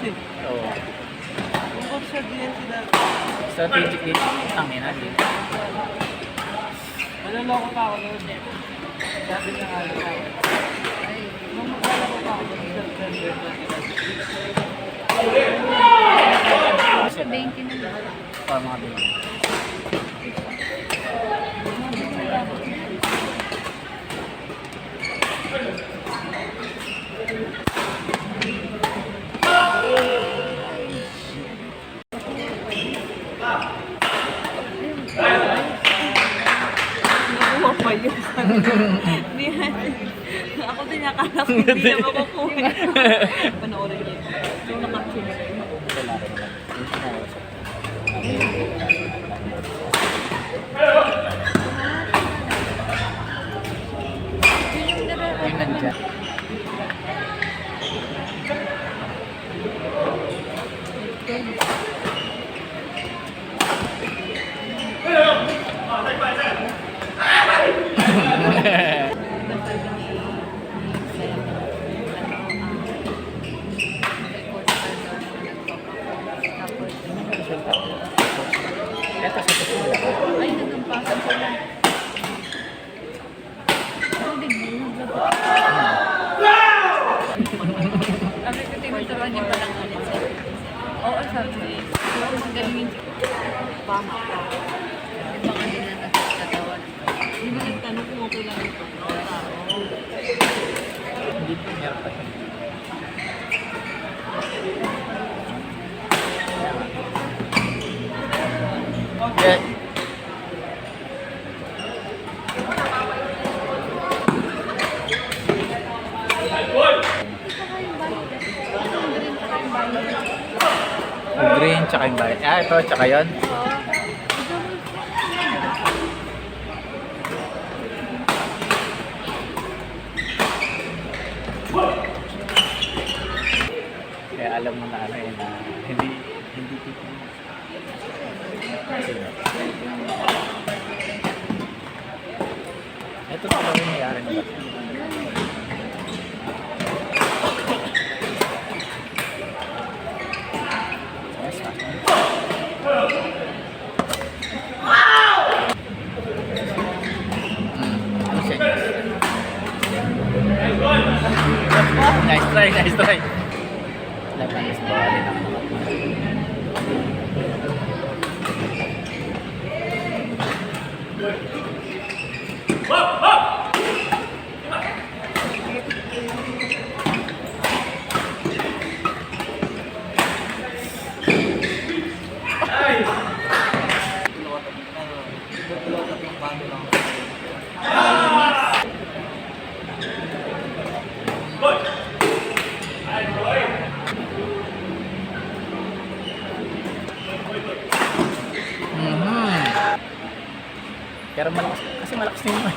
eh. Oo. Bukod sa DNC dati. Strategic din. Tangin na din. Naloloko pa ako noon. Sabi niya nga lang ako. Nung maglalaro pa ako noon, September 20. Sa 20 na lang. Para mga din. Nakuha pa yun. Ako din akala ko hindi na makukuha. Panoorin niya. So, nakapsula. Wala rin naman. Yung nandyan. Ito sa kusula. Ay, nagampasan sila. Sabi ko, tinuturuan niya palang ulit sila. Oo, sabi. So, magaling yung pama. Di ba kanina nagkakatawan? Di ba nagtanong kung okay lang ito? Oo. Hindi po meron pa siya. Yeah. Yung green, tsaka yung violet. Ah, ito, tsaka yun. Kaya alam mo na ano yun na hindi tipo. Ito pa ba yung nangyari na ba? Nice try, nice try. Laban is bawali na pero malakas, kasi malakas din naman.